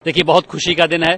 देखिए, बहुत खुशी का दिन है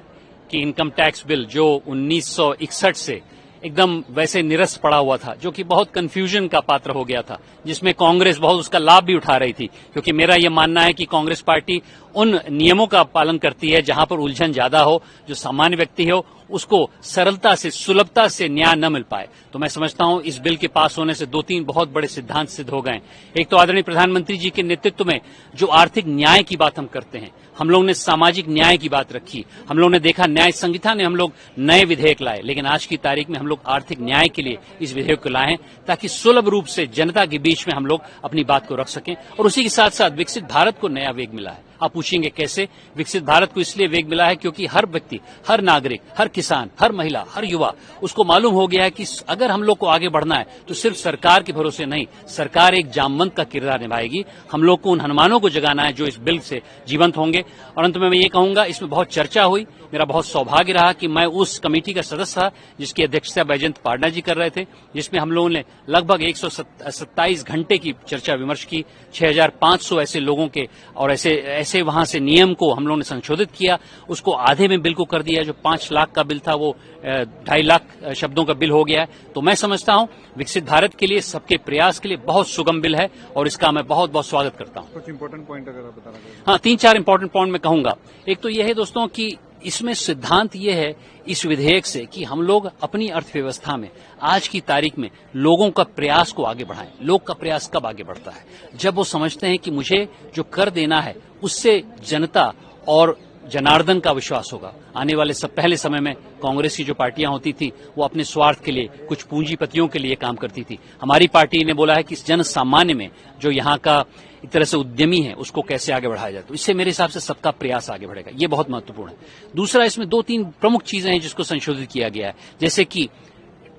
कि इनकम टैक्स बिल जो 1961 से एकदम वैसे निरस्त पड़ा हुआ था, जो कि बहुत कंफ्यूजन का पात्र हो गया था, जिसमें कांग्रेस बहुत उसका लाभ भी उठा रही थी, क्योंकि मेरा यह मानना है कि कांग्रेस पार्टी उन नियमों का पालन करती है जहां पर उलझन ज्यादा हो, जो सामान्य व्यक्ति हो उसको सरलता से सुलभता से न्याय न मिल पाए। तो मैं समझता हूं इस बिल के पास होने से दो तीन बहुत बड़े सिद्धांत सिद्ध हो गए। एक तो आदरणीय प्रधानमंत्री जी के नेतृत्व में जो आर्थिक न्याय की बात हम करते हैं, हम लोग ने सामाजिक न्याय की बात रखी, हम लोग ने देखा न्याय संहिता ने हम लोग नए विधेयक लाए, लेकिन आज की तारीख में हम लोग आर्थिक न्याय के लिए इस विधेयक को लाए हैं ताकि सुलभ रूप से जनता के बीच में हम लोग अपनी बात को रख सकें। और उसी के साथ साथ विकसित भारत को नया वेग मिला है। आप पूछेंगे कैसे? विकसित भारत को इसलिए वेग मिला है क्योंकि हर व्यक्ति, हर नागरिक, हर किसान, हर महिला, हर युवा, उसको मालूम हो गया है कि अगर हम लोग को आगे बढ़ना है तो सिर्फ सरकार के भरोसे नहीं, सरकार एक जामवंत का किरदार निभाएगी। हम लोग को उन हनुमानों को जगाना है जो इस बिल से जीवंत होंगे। और अंत में मैं ये कहूंगा, इसमें बहुत चर्चा हुई, मेरा बहुत सौभाग्य रहा कि मैं उस कमेटी का सदस्य था जिसकी अध्यक्षता बैजयंत पारडा जी कर रहे थे, जिसमें हम लोगों ने लगभग 127 घंटे की चर्चा विमर्श की। 6500 ऐसे लोगों के और ऐसे वहां से नियम को हम लोगों ने संशोधित किया, उसको आधे में बिल को कर दिया। जो 5 लाख का बिल था वो 2.5 लाख शब्दों का बिल हो गया है। तो मैं समझता हूं विकसित भारत के लिए, सबके प्रयास के लिए बहुत सुगम बिल है और इसका मैं बहुत बहुत स्वागत करता हूं। कुछ इंपॉर्टेंट पॉइंट अगर आप बताना चाहें। हाँ, 3-4 इंपॉर्टेंट पॉइंट मैं कहूंगा। एक तो यह है दोस्तों कि इसमें सिद्धांत ये है इस विधेयक से कि हम लोग अपनी अर्थव्यवस्था में आज की तारीख में लोगों का प्रयास को आगे बढ़ाएं। लोग का प्रयास कब आगे बढ़ता है? जब वो समझते हैं कि मुझे जो कर देना है उससे जनता और जनार्दन का विश्वास होगा। आने वाले पहले समय में कांग्रेस की जो पार्टियां होती थी वो अपने स्वार्थ के लिए, कुछ पूंजीपतियों के लिए काम करती थी। हमारी पार्टी ने बोला है कि जन सामान्य में जो यहाँ का एक तरह से उद्यमी है उसको कैसे आगे बढ़ाया जाए। तो इससे मेरे हिसाब से सबका प्रयास आगे बढ़ेगा, ये बहुत महत्वपूर्ण है। दूसरा, इसमें 2-3 प्रमुख चीजें हैं जिसको संशोधित किया गया है, जैसे कि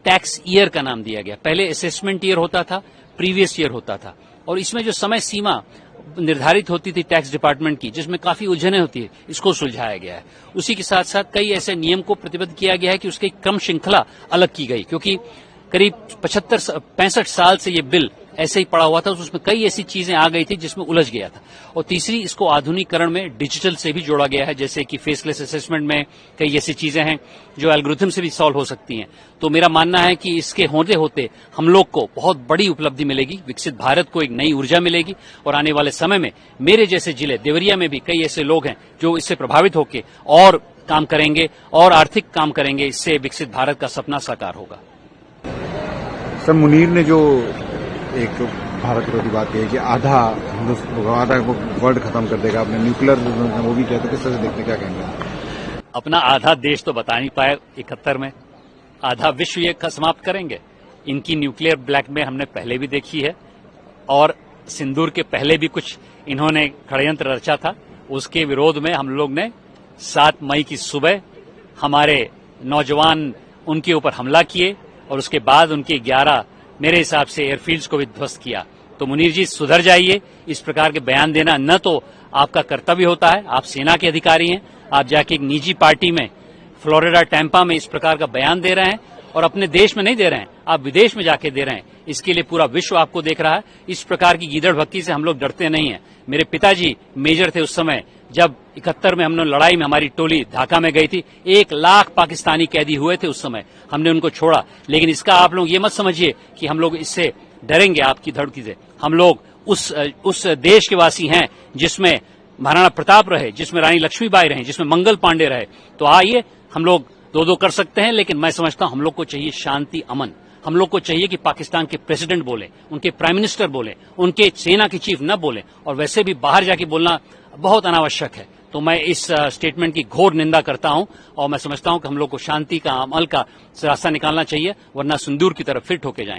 टैक्स ईयर का नाम दिया गया। पहले असेसमेंट ईयर होता था, प्रीवियस ईयर होता था, और इसमें जो समय सीमा निर्धारित होती थी टैक्स डिपार्टमेंट की, जिसमें काफी उलझने होती है, इसको सुलझाया गया है। उसी के साथ साथ कई ऐसे नियम को प्रतिबद्ध किया गया है कि उसकी क्रम श्रृंखला अलग की गई, क्योंकि करीब 65 साल से ये बिल ऐसे ही पड़ा हुआ था, उसमें कई ऐसी चीजें आ गई थी जिसमें उलझ गया था। और तीसरी, इसको आधुनिकीकरण में डिजिटल से भी जोड़ा गया है, जैसे कि फेसलेस असेसमेंट में कई ऐसी चीजें हैं जो एल्गोरिथम से भी सॉल्व हो सकती हैं। तो मेरा मानना है कि इसके होते होते हम लोग को बहुत बड़ी उपलब्धि मिलेगी, विकसित भारत को एक नई ऊर्जा मिलेगी, और आने वाले समय में मेरे जैसे जिले देवरिया में भी कई ऐसे लोग हैं जो इससे प्रभावित होकर और काम करेंगे और आर्थिक काम करेंगे। इससे विकसित भारत का सपना साकार होगा। सर, मुनीर ने जो एक भारत विरोधी बात कही कि आधा वर्ल्ड खत्म कर देगा, अपने न्यूक्लियर वो भी कहते, किस तरह से देखते, क्या कहेंगे? अपना आधा देश तो बता नहीं पाए 71 में, आधा विश्व ये समाप्त करेंगे। इनकी न्यूक्लियर ब्लैकमेल हमने पहले भी देखी है, और सिंदूर के पहले भी कुछ इन्होंने षड्यंत्र रचा था। उसके विरोध में हम लोग ने 7 मई की सुबह हमारे नौजवान उनके ऊपर हमला किए, और उसके बाद उनके 11 मेरे हिसाब से एयरफील्ड्स को भी ध्वस्त किया। तो मुनीर जी, सुधर जाइए। इस प्रकार के बयान देना न तो आपका कर्तव्य होता है, आप सेना के अधिकारी हैं, आप जाके एक निजी पार्टी में फ्लोरिडा टैंपा में इस प्रकार का बयान दे रहे हैं, और अपने देश में नहीं दे रहे हैं, आप विदेश में जाके दे रहे हैं। इसके लिए पूरा विश्व आपको देख रहा है। इस प्रकार की गीदड़ भक्ति से हम लोग डरते नहीं हैं। मेरे पिताजी मेजर थे उस समय, जब 71 में हमने लड़ाई में हमारी टोली ढाका में गई थी। 1 लाख पाकिस्तानी कैदी हुए थे उस समय, हमने उनको छोड़ा। लेकिन इसका आप लोग ये मत समझिए कि हम लोग इससे डरेंगे आपकी धड़की से। हम लोग उस देश के वासी हैं जिसमें महाराणा प्रताप रहे, जिसमें रानी लक्ष्मीबाई रहे, जिसमें मंगल पांडे रहे। तो आइए, हम लोग दो कर सकते हैं, लेकिन मैं समझता हूं हम लोग को चाहिए शांति, अमन। हम लोग को चाहिए कि पाकिस्तान के प्रेसिडेंट बोले, उनके प्राइम मिनिस्टर बोले, उनके सेना के चीफ न बोले, और वैसे भी बाहर जाके बोलना बहुत अनावश्यक है। तो मैं इस स्टेटमेंट की घोर निंदा करता हूं, और मैं समझता हूं कि हम लोग को शांति का, अमल का रास्ता निकालना चाहिए, वरना सिंदूर की तरफ फिर ठोके जाएंगे।